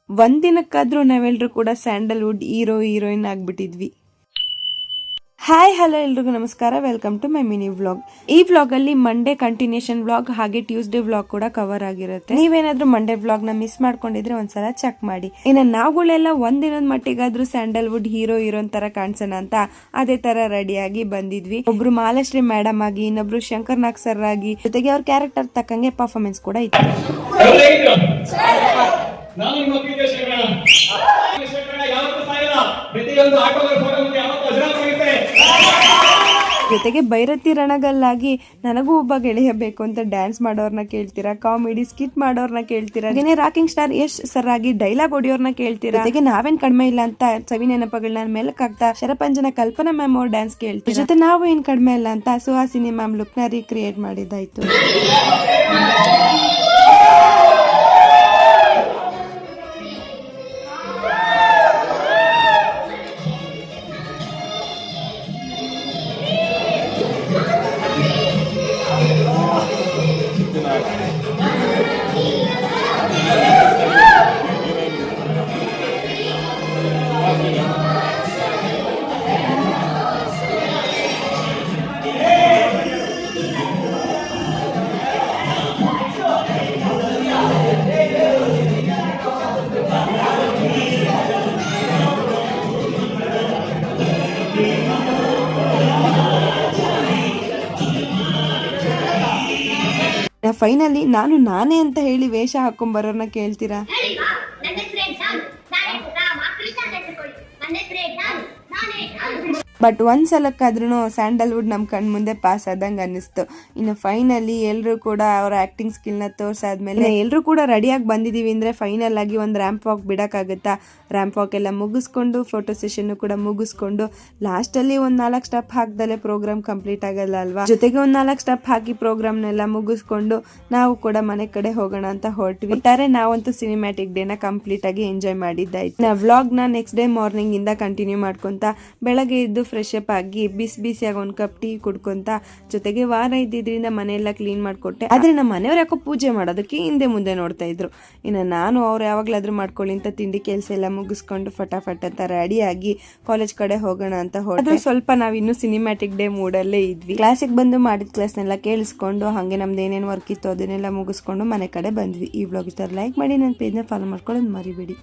ಒಂದಿನಕ್ಕಾದ್ರೂ ನಾವೆಲ್ಲರೂ ಕೂಡ Sandalwood heroine ಆಗ್ಬಿಟ್ಟಿದ್ವಿ. ಹಾಯ್ ಹಲೋ ಎಲ್ರಿಗೂ ನಮಸ್ಕಾರ, welcome to my mini vlog. ಈ ವ್ಲಾಗ್ ಅಲ್ಲಿ ಮಂಡೇ ಕಂಟಿನ್ಯೂಷನ್ ವ್ಲಾಗ್ ಹಾಗೆ ಟ್ಯೂಸ್ಡೇ ವ್ಲಾಗ್ ಕೂಡ ಕವರ್ ಆಗಿರುತ್ತೆ. ನೀವೇನಾದ್ರೂ ಮಂಡೇ ವ್ಲಾಗ್ ನ ಮಿಸ್ ಮಾಡ್ಕೊಂಡಿದ್ರೆ ಒಂದ್ಸಲ ಚೆಕ್ ಮಾಡಿ. ಇನ್ನು ನಾವುಗಳೆಲ್ಲ ಒಂದಿನದ ಮಟ್ಟಿಗಾದ್ರೂ ಸ್ಯಾಂಡಲ್ವುಡ್ ಹೀರೋಯಿನ್ ತರ ಕಾಣಿಸೋಣ ಅಂತ ಅದೇ ತರ ರೆಡಿಯಾಗಿ ಬಂದಿದ್ವಿ. ಒಬ್ರು ಮಾಲಾಶ್ರೀ ಮೇಡಮ್ ಆಗಿ, ಇನ್ನೊಬ್ರು ಶಂಕರ್ ನಾಗ್ ಸರ್ ಆಗಿ, ಜೊತೆಗೆ ಅವ್ರ ಕ್ಯಾರೆಕ್ಟರ್ ತಕ್ಕಂಗೆ ಪರ್ಫಾರ್ಮೆನ್ಸ್ ಕೂಡ ಇತ್ತು. ಜೊತೆಗೆ ಭೈರತಿ ರಣಗಲ್ಲಾಗಿ ನನಗೂ ಒಬ್ಬ ಗೆಳೆಯ ಬೇಕು ಅಂತ ಡ್ಯಾನ್ಸ್ ಮಾಡೋರ್ನ ಕೇಳ್ತೀರಾ, ಕಾಮಿಡಿ ಸ್ಕಿಟ್ ಮಾಡೋರ್ನ ಕೇಳ್ತೀರಾ, ಹಾಗೆ ರಾಕಿಂಗ್ ಸ್ಟಾರ್ ಯಶ್ ಸರ್ ಆಗಿ ಡೈಲಾಗ್ ಹೊಡಿಯೋರ್ನ ಕೇಳ್ತೀರಾ, ಜೊತೆಗೆ ನಾವೇನ್ ಕಡಿಮೆ ಇಲ್ಲ ಅಂತ ಸವಿ ನೆನಪಗಳನ್ನ ಮೆಲುಕಾಗ್ತಾ ಶರಪಂಜನ ಕಲ್ಪನಾ ಮ್ಯಾಮ್ ಅವ್ರ ಡ್ಯಾನ್ಸ್ ಕೇಳ್ತೀವಿ. ಜೊತೆ ನಾವು ಏನ್ ಕಡಿಮೆ ಇಲ್ಲ ಅಂತ ಸುಹಾಸಿನಿ ಮ್ಯಾಮ್ ಲುಕ್ ನ ರೀಕ್ರಿಯೇಟ್ ಮಾಡಿದ್ದಾಯ್ತು. ಫೈನಲಿ ನಾನೇ ಅಂತ ಹೇಳಿ ವೇಷ ಹಾಕೊಂಡ್ ಬರೋರ್ನ ಕೇಳ್ತೀರಾ. ಬಟ್ ಒಂದ್ಸಲಕ್ಕಾದ್ರೂ ಸ್ಯಾಂಡಲ್ವುಡ್ ನಮ್ ಕಣ್ ಮುಂದೆ ಪಾಸ್ ಆದಂಗೆ ಅನ್ನಿಸ್ತು. ಇನ್ನು ಫೈನಲಿ ಎಲ್ರು ಕೂಡ ಅವರ ಆಕ್ಟಿಂಗ್ ಸ್ಕಿಲ್ ನ ತೋರ್ಸಾದ್ಮೇಲೆ ಎಲ್ರು ಕೂಡ ರೆಡಿಯಾಗಿ ಬಂದಿದೀವಿ ಅಂದ್ರೆ ಫೈನಲ್ ಆಗಿ ಒಂದ್ ರ್ಯಾಂಪ್ ವಾಕ್ ಬಿಡಕ್ಕಾಗತ್ತಾ. ರ್ಯಾಂಪ್ ವಾಕ್ ಎಲ್ಲ ಮುಗಿಸ್ಕೊಂಡು ಫೋಟೋ ಸೆಷನ್ ಕೂಡ ಮುಗಿಸ್ಕೊಂಡು ಲಾಸ್ಟ್ ಅಲ್ಲಿ ಒಂದ್ 4 ಸ್ಟೆಪ್ ಹಾಕ್ದಲೆ ಪ್ರೋಗ್ರಾಮ್ ಕಂಪ್ಲೀಟ್ ಆಗಲ್ಲ ಅಲ್ವಾ. ಜೊತೆಗೆ ಒಂದ್ 4 ಸ್ಟೆಪ್ ಹಾಕಿ ಪ್ರೋಗ್ರಾಮ್ ನೆಲ್ಲ ಮುಗಿಸ್ಕೊಂಡು ನಾವು ಕೂಡ ಮನೆ ಕಡೆ ಹೋಗೋಣ ಅಂತ ಹೊರಟ್ವಿ. ಒಟ್ಟಾರೆ ನಾವಂತೂ ಸಿನಿಮ್ಯಾಟಿಕ್ ಡೇನ ಕಂಪ್ಲೀಟ್ ಆಗಿ ಎಂಜಾಯ್ ಮಾಡಿದ್ದಾಯ್ತು. ನಾ ವ್ಲಾಗ್ ನ ನೆಕ್ಸ್ಟ್ ಡೇ ಮಾರ್ನಿಂಗ್ ಇಂದ ಕಂಟಿನ್ಯೂ ಮಾಡ್ಕೊಂತ ಬೆಳಗ್ಗೆ ಎದ್ದು ಫ್ರೆಶ್ ಅಪ್ ಆಗಿ ಬಿಸಿಯಾಗಿ ಒಂದ್ ಕಪ್ ಟೀ ಕುಡ್ಕೊಂತ, ಜೊತೆಗೆ ವಾರ ಇದ್ದಿದ್ರಿಂದ ಮನೆಯೆಲ್ಲ ಕ್ಲೀನ್ ಮಾಡ್ಕೊಟ್ಟೆ. ಆದ್ರೆ ನಮ್ಮ ಮನೆಯವ್ರು ಯಾಕೋ ಪೂಜೆ ಮಾಡೋದಕ್ಕೆ ಹಿಂದೆ ಮುಂದೆ ನೋಡ್ತಾ ಇದ್ರು. ಇನ್ನು ನಾನು ಅವ್ರು ಯಾವಾಗ್ಲಾದ್ರೂ ಮಾಡ್ಕೊಳ್ಳಿ ಅಂತ ತಿಂಡಿ ಕೆಲಸ ಎಲ್ಲ ಮುಗಿಸ್ಕೊಂಡು ಫಟಾಫಟ್ ಅಂತ ರೆಡಿ ಆಗಿ ಕಾಲೇಜ್ ಕಡೆ ಹೋಗೋಣ ಅಂತ ಹೊರಟು. ಸ್ವಲ್ಪ ನಾವಿನ್ನು ಸಿನಿಮ್ಯಾಟಿಕ್ ಡೇ ಮೂಡಲ್ಲೇ ಇದ್ವಿ. ಕ್ಲಾಸಿಗೆ ಬಂದು ಮಾಡಿದ ಕ್ಲಾಸ್ನೆಲ್ಲ ಕೇಳಿಸ್ಕೊಂಡು ಹಾಗೆ ನಮ್ದು ಏನೇನು ವರ್ಕ್ ಇತ್ತು ಅದನ್ನೆಲ್ಲ ಮುಗಿಸ್ಕೊಂಡು ಮನೆ ಕಡೆ ಬಂದ್ವಿ. ಈ ವ್ಲಾಗ್ ಇಷ್ಟ ಲೈಕ್ ಮಾಡಿ, ನನ್ನ ಪೇಜ್ನ ಫಾಲೋ ಮಾಡ್ಕೊಳ್ಳೋದು ಮರಿಬೇಡಿ.